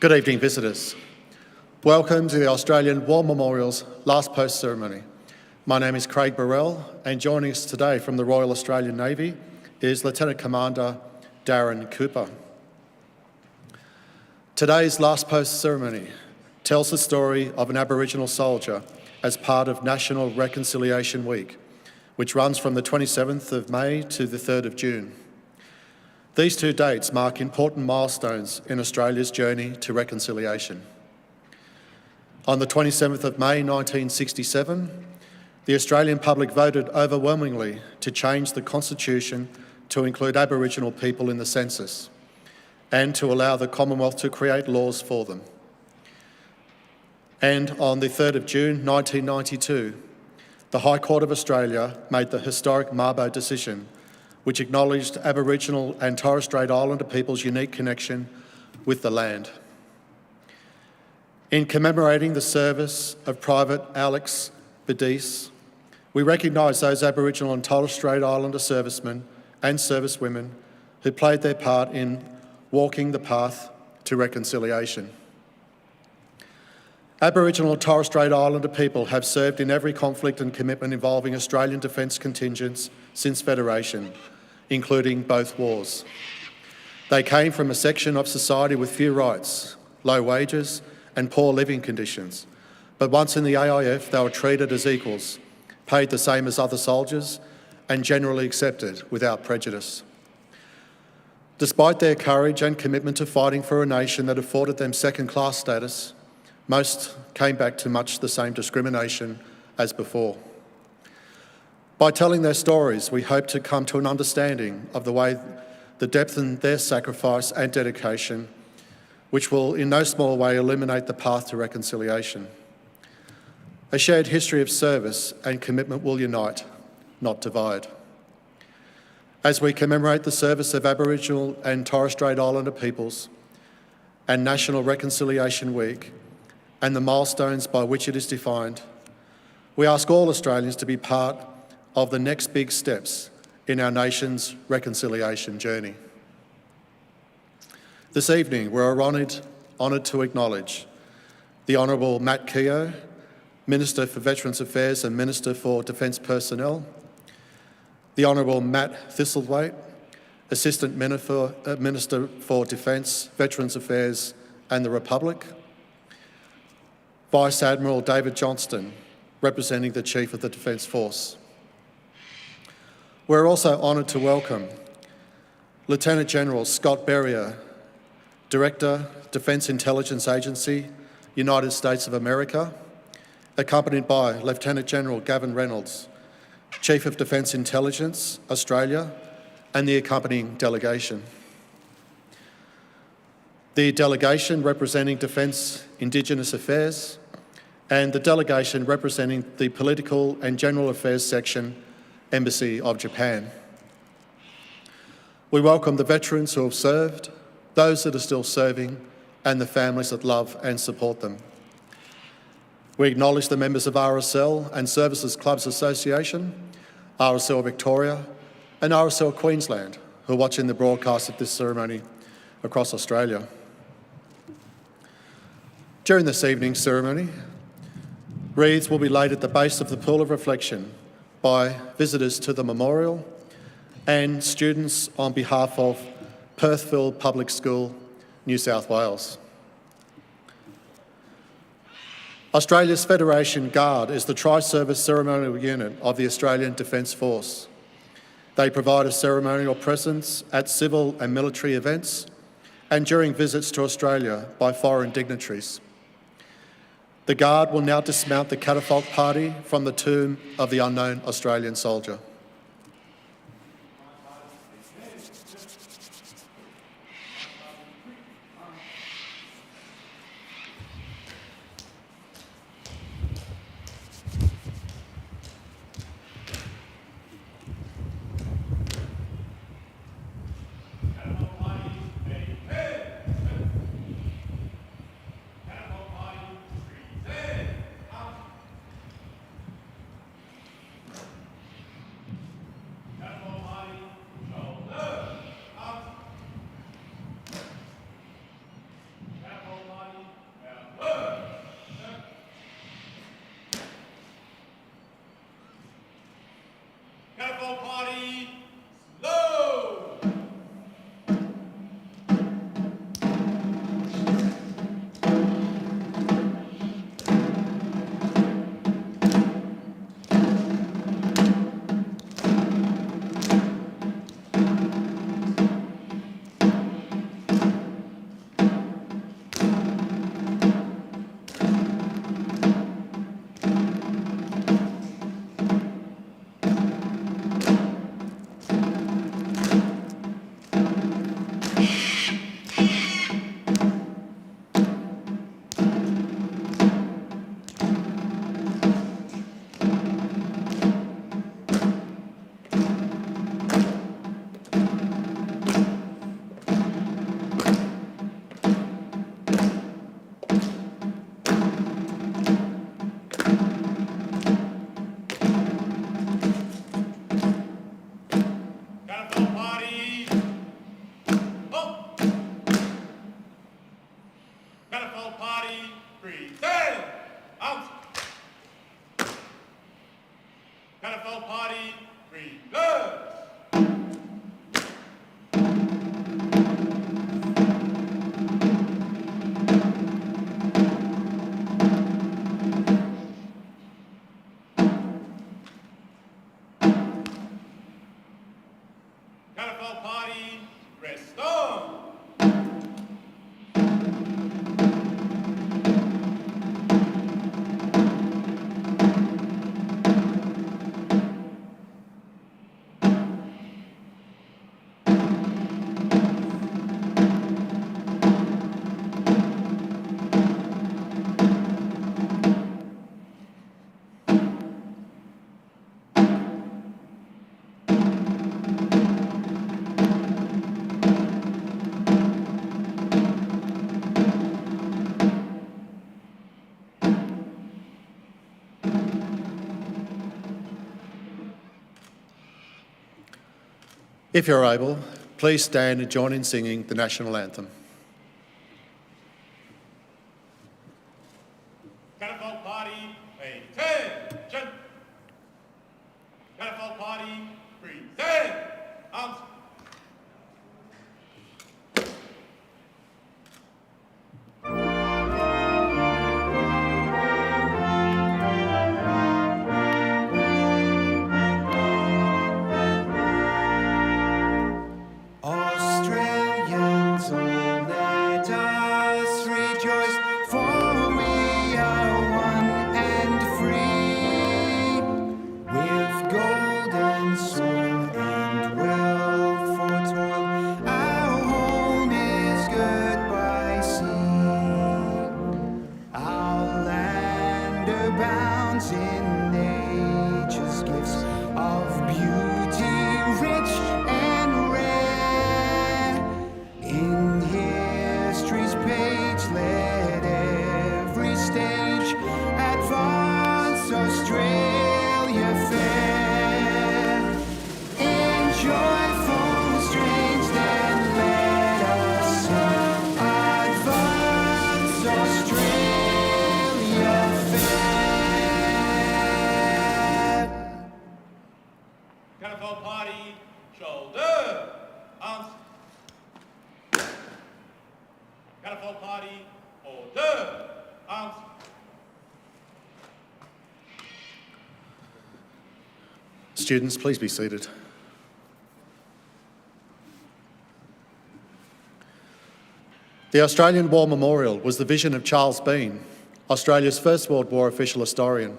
Good evening, visitors. Welcome to the Australian War Memorial's last post ceremony. My name is Craig Burrell, and joining us today from the Royal Australian Navy is Lieutenant Commander Darren Cooper. Today's last post ceremony tells the story of an Aboriginal soldier as part of National Reconciliation Week, which runs from the 27th of May to the 3rd of June. These two dates mark important milestones in Australia's journey to reconciliation. On the 27th of May 1967, the Australian public voted overwhelmingly to change the Constitution to include Aboriginal people in the census and to allow the Commonwealth to create laws for them. And on the 3rd of June 1992, the High Court of Australia made the historic Mabo decision, which acknowledged Aboriginal and Torres Strait Islander people's unique connection with the land. In commemorating the service of Private Alex Bidice, we recognise those Aboriginal and Torres Strait Islander servicemen and servicewomen who played their part in walking the path to reconciliation. Aboriginal and Torres Strait Islander people have served in every conflict and commitment involving Australian defence contingents since Federation, including both wars. They came from a section of society with few rights, low wages and poor living conditions, but once in the AIF they were treated as equals, paid the same as other soldiers and generally accepted without prejudice. Despite their courage and commitment to fighting for a nation that afforded them second-class status, most came back to much the same discrimination as before. By telling their stories, we hope to come to an understanding of the depth in their sacrifice and dedication, which will in no small way illuminate the path to reconciliation. A shared history of service and commitment will unite, not divide. As we commemorate the service of Aboriginal and Torres Strait Islander peoples and National Reconciliation Week, and the milestones by which it is defined, we ask all Australians to be part of the next big steps in our nation's reconciliation journey. This evening, we're honoured to acknowledge the Honourable Matt Keogh, Minister for Veterans Affairs and Minister for Defence Personnel, the Honourable Matt Thistlethwaite, Assistant Minister for Defence, Veterans Affairs and the Republic, Vice Admiral David Johnston, representing the Chief of the Defence Force. We're also honoured to welcome Lieutenant General Scott Berrier, Director, Defence Intelligence Agency, United States of America, accompanied by Lieutenant General Gavin Reynolds, Chief of Defence Intelligence, Australia, and the accompanying delegation. The delegation representing Defence Indigenous Affairs, and the delegation representing the Political and General Affairs Section, Embassy of Japan. We welcome the veterans who have served, those that are still serving, and the families that love and support them. We acknowledge the members of RSL and Services Clubs Association, RSL Victoria, and RSL Queensland who are watching the broadcast of this ceremony across Australia. During this evening's ceremony, wreaths will be laid at the base of the Pool of Reflection by visitors to the memorial and students on behalf of Perthville Public School, New South Wales. Australia's Federation Guard is the tri-service ceremonial unit of the Australian Defence Force. They provide a ceremonial presence at civil and military events and during visits to Australia by foreign dignitaries. The Guard will now dismount the catafalque party from the tomb of the unknown Australian soldier. Catapult Party, slow! Catapult Party, up! Catapult Party, present! Out! Catapult Party, reverse! Catapult Party, rest on! If you're able, please stand and join in singing the national anthem. Catapult Party, attention! Catapult Party, present! Out! Australians, all let us rejoice, for we are one and free. With golden soil and wealth for toil, our home is good by sea. Our land abounds in nature's gifts of beauty, rich and rare. In history's page, let every stage advance Australia fair. Enjoy from strange, then let us sing. Advance Australia fair. Catapult Party, shoulder, arms. Catapult Party, order, arms. Students, please be seated. The Australian War Memorial was the vision of Charles Bean, Australia's First World War official historian.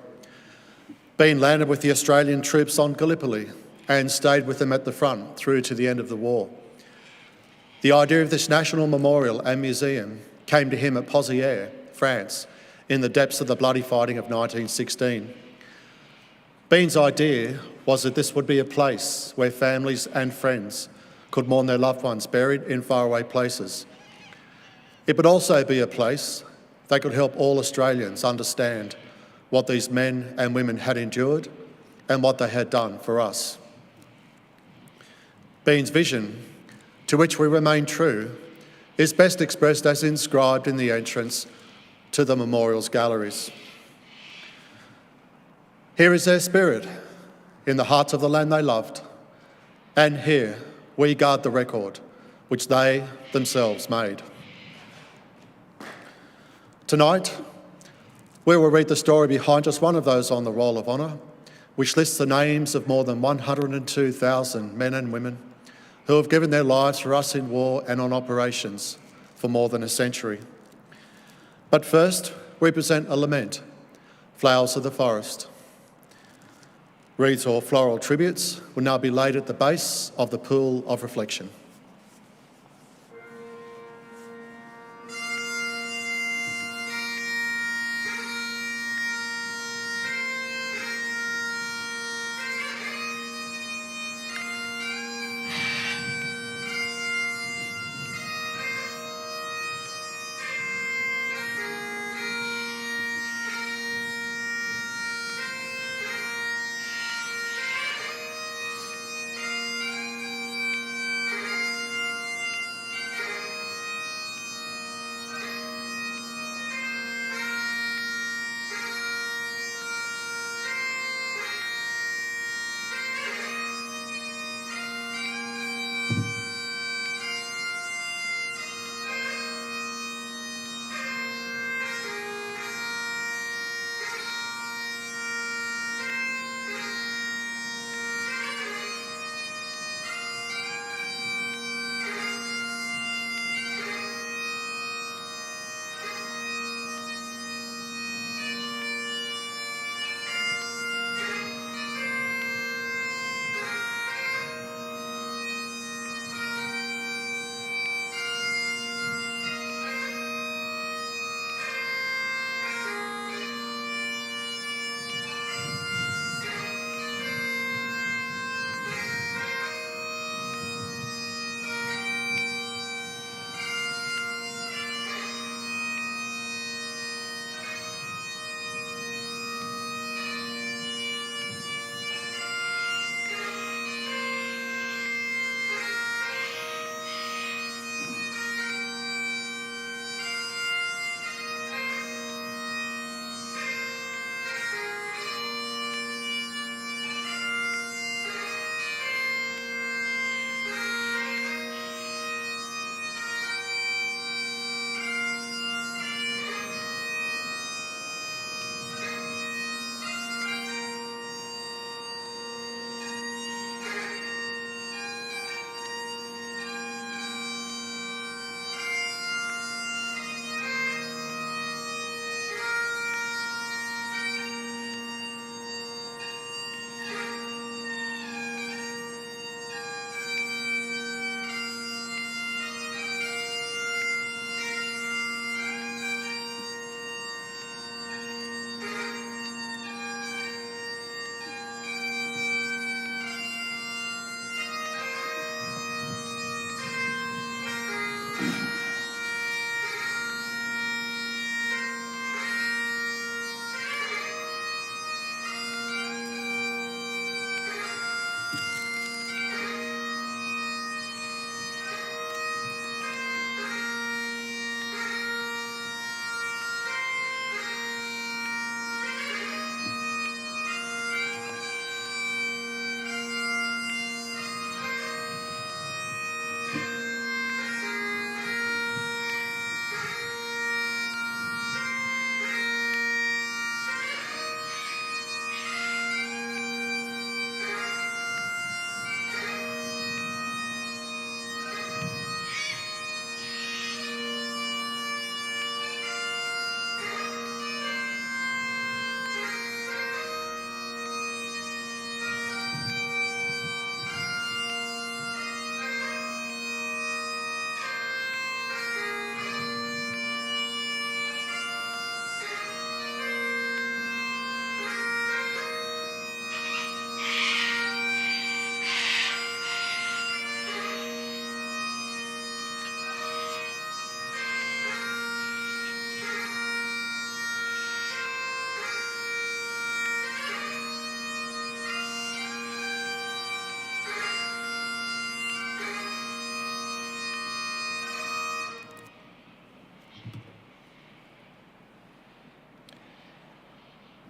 Bean landed with the Australian troops on Gallipoli and stayed with them at the front through to the end of the war. The idea of this national memorial and museum came to him at Pozières, France, in the depths of the bloody fighting of 1916. Bean's idea was that this would be a place where families and friends could mourn their loved ones buried in faraway places. It would also be a place that could help all Australians understand what these men and women had endured and what they had done for us. Bean's vision, to which we remain true, is best expressed as inscribed in the entrance to the memorial's galleries. Here is their spirit, in the hearts of the land they loved, and here we guard the record which they themselves made. Tonight, we will read the story behind just one of those on the Roll of Honour, which lists the names of more than 102,000 men and women who have given their lives for us in war and on operations for more than a century. But first, we present a lament, Flowers of the Forest. Wreaths or floral tributes will now be laid at the base of the pool of reflection.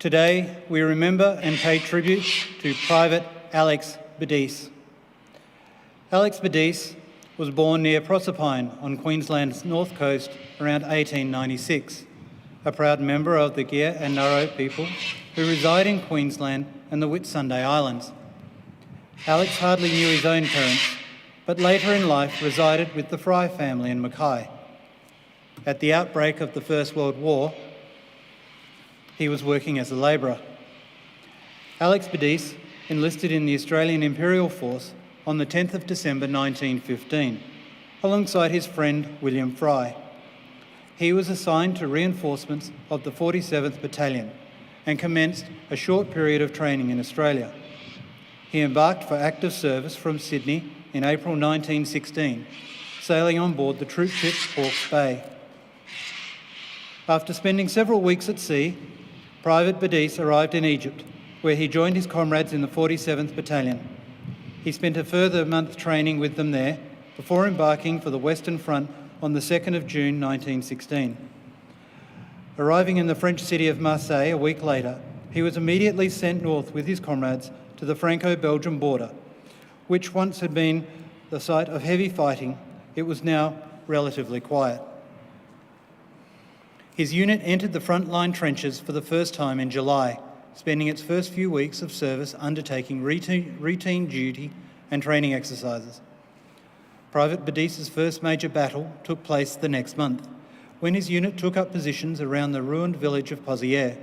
Today, we remember and pay tribute to Private Alex Bidice. Alex Bidice was born near Proserpine on Queensland's north coast around 1896, a proud member of the Gia and Naro people who reside in Queensland and the Whitsunday Islands. Alex hardly knew his own parents, but later in life resided with the Fry family in Mackay. At the outbreak of the First World War, he was working as a labourer. Alex Bidice enlisted in the Australian Imperial Force on the 10th of December 1915, alongside his friend William Fry. He was assigned to reinforcements of the 47th Battalion and commenced a short period of training in Australia. He embarked for active service from Sydney in April 1916, sailing on board the troop ship Hawke's Bay. After spending several weeks at sea, Private Bidice arrived in Egypt, where he joined his comrades in the 47th Battalion. He spent a further month training with them there before embarking for the Western Front on the 2nd of June 1916. Arriving in the French city of Marseille a week later, he was immediately sent north with his comrades to the Franco-Belgian border, which once had been the site of heavy fighting. It was now relatively quiet. His unit entered the frontline trenches for the first time in July, spending its first few weeks of service undertaking routine duty and training exercises. Private Bidice's first major battle took place the next month, when his unit took up positions around the ruined village of Pozières.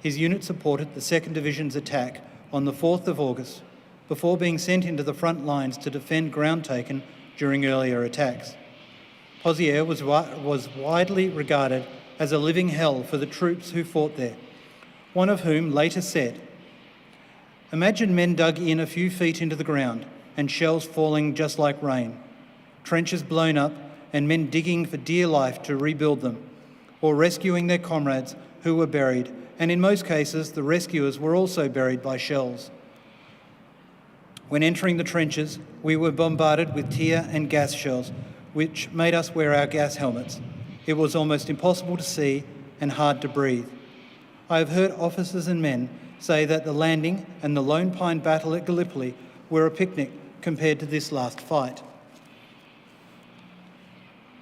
His unit supported the 2nd Division's attack on the 4th of August, before being sent into the front lines to defend ground taken during earlier attacks. Pozières was widely regarded as a living hell for the troops who fought there, one of whom later said, "Imagine men dug in a few feet into the ground and shells falling just like rain, trenches blown up and men digging for dear life to rebuild them, or rescuing their comrades who were buried, and in most cases the rescuers were also buried by shells. When entering the trenches, we were bombarded with tear and gas shells, which made us wear our gas helmets. It was almost impossible to see and hard to breathe. I have heard officers and men say that the landing and the Lone Pine battle at Gallipoli were a picnic compared to this last fight."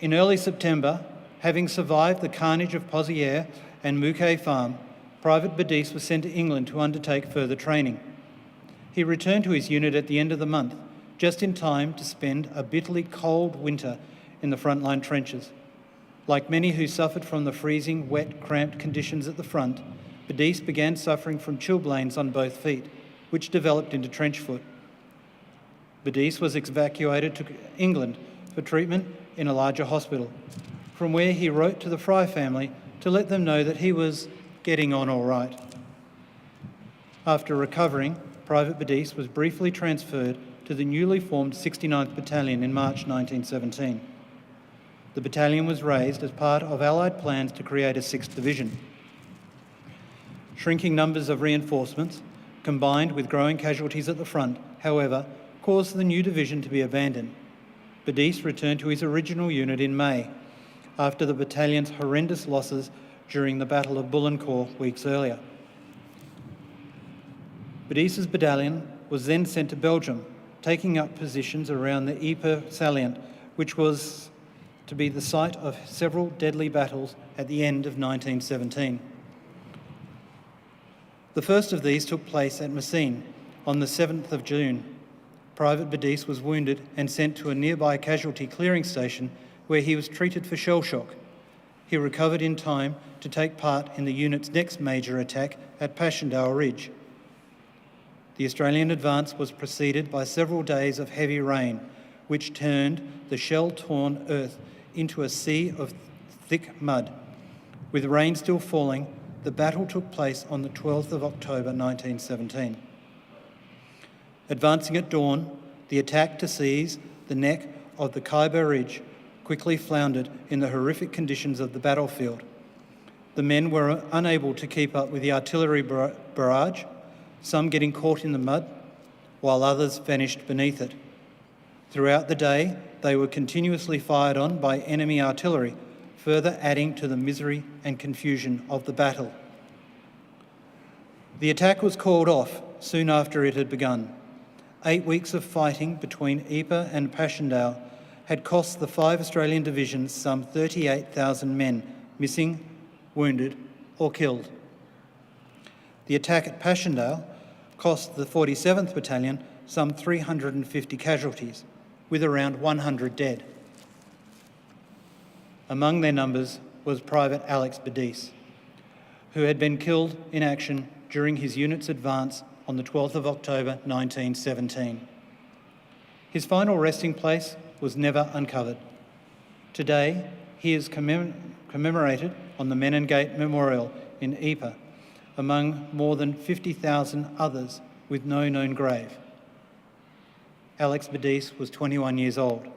In early September, having survived the carnage of Pozières and Mouquet Farm, Private Bidice was sent to England to undertake further training. He returned to his unit at the end of the month, just in time to spend a bitterly cold winter in the frontline trenches. Like many who suffered from the freezing, wet, cramped conditions at the front, Bidice began suffering from chilblains on both feet, which developed into trench foot. Bidice was evacuated to England for treatment in a larger hospital, from where he wrote to the Fry family to let them know that he was getting on all right. After recovering, Private Bidice was briefly transferred to the newly formed 69th Battalion in March 1917. The battalion was raised as part of Allied plans to create a 6th Division. Shrinking numbers of reinforcements, combined with growing casualties at the front, however, caused the new division to be abandoned. Bidice returned to his original unit in May, after the battalion's horrendous losses during the Battle of Bullecourt weeks earlier. Bidice's battalion was then sent to Belgium, taking up positions around the Ypres salient, which was to be the site of several deadly battles at the end of 1917. The first of these took place at Messines on the 7th of June. Private Bidice was wounded and sent to a nearby casualty clearing station where he was treated for shell shock. He recovered in time to take part in the unit's next major attack at Passchendaele Ridge. The Australian advance was preceded by several days of heavy rain, which turned the shell-torn earth into a sea of thick mud. With rain still falling, the battle took place on the 12th of October 1917. Advancing at dawn, the attack to seize the neck of the Khyber Ridge quickly floundered in the horrific conditions of the battlefield. The men were unable to keep up with the artillery barrage, some getting caught in the mud, while others vanished beneath it. Throughout the day, they were continuously fired on by enemy artillery, further adding to the misery and confusion of the battle. The attack was called off soon after it had begun. 8 weeks of fighting between Ypres and Passchendaele had cost the 5 Australian divisions some 38,000 men, missing, wounded or killed. The attack at Passchendaele cost the 47th Battalion some 350 casualties, with around 100 dead. Among their numbers was Private Alex Bidice, who had been killed in action during his unit's advance on the 12th of October 1917. His final resting place was never uncovered. Today, he is commemorated on the Menengate Memorial in Ypres, among more than 50,000 others with no known grave. Alex Bidice was 21 years old.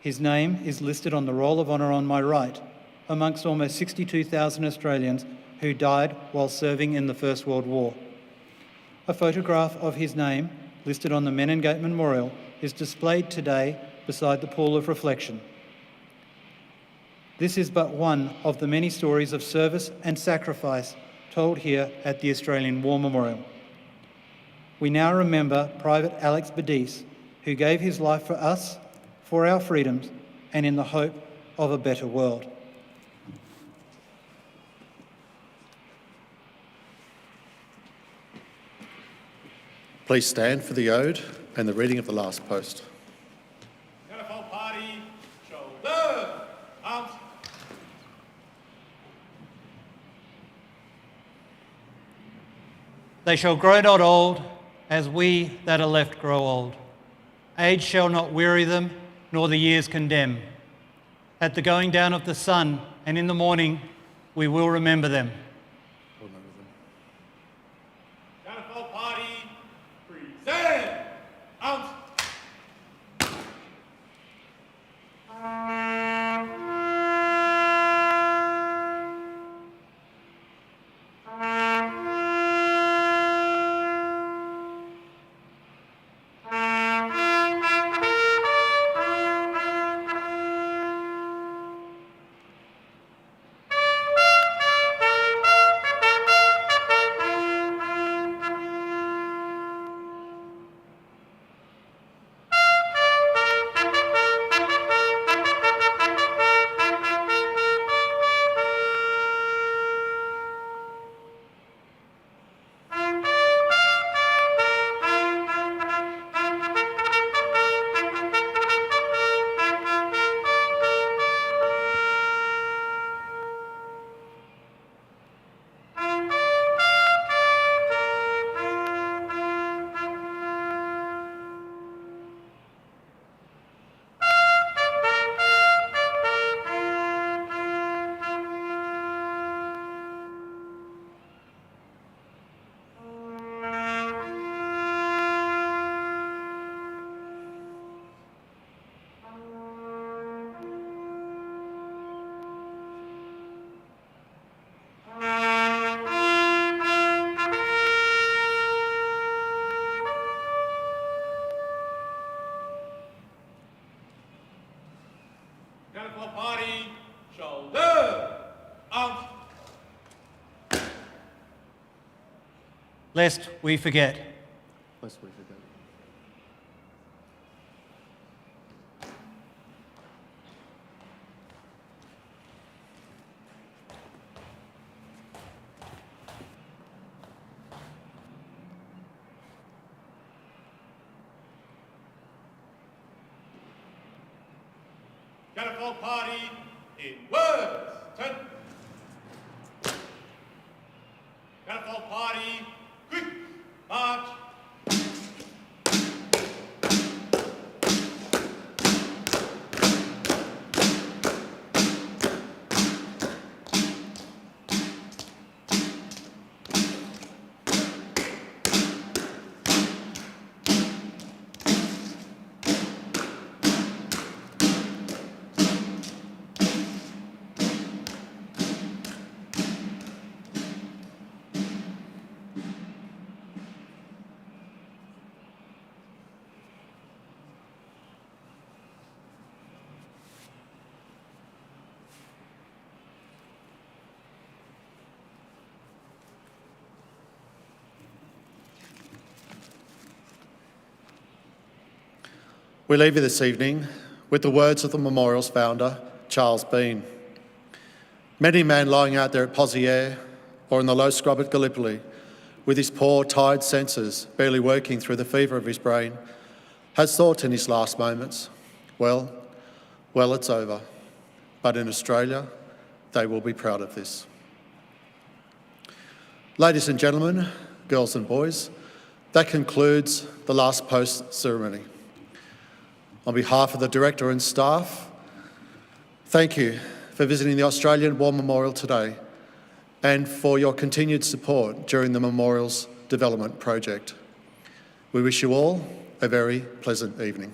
His name is listed on the Roll of Honour on my right, amongst almost 62,000 Australians who died while serving in the First World War. A photograph of his name, listed on the Menengate Memorial, is displayed today beside the pool of reflection. This is but one of the many stories of service and sacrifice told here at the Australian War Memorial. We now remember Private Alex Bidice, who gave his life for us, for our freedoms, and in the hope of a better world. Please stand for the ode and the reading of the last post. Catapult party, shoulder, arms. They shall grow not old, as we that are left grow old. Age shall not weary them, nor the years condemn. At the going down of the sun and in the morning, we will remember them. Catapult party, present, arms. Catapult party, shoulder, arms. Lest we forget. Lest we forget. Catapult party, in words, turn. Catapult party, quick, march. We leave you this evening with the words of the memorial's founder, Charles Bean. Many a man lying out there at Poziere or in the low scrub at Gallipoli, with his poor, tired senses barely working through the fever of his brain, has thought in his last moments, well, it's over. But in Australia, they will be proud of this. Ladies and gentlemen, girls and boys, that concludes the last post ceremony. On behalf of the Director and staff, thank you for visiting the Australian War Memorial today and for your continued support during the Memorial's development project. We wish you all a very pleasant evening.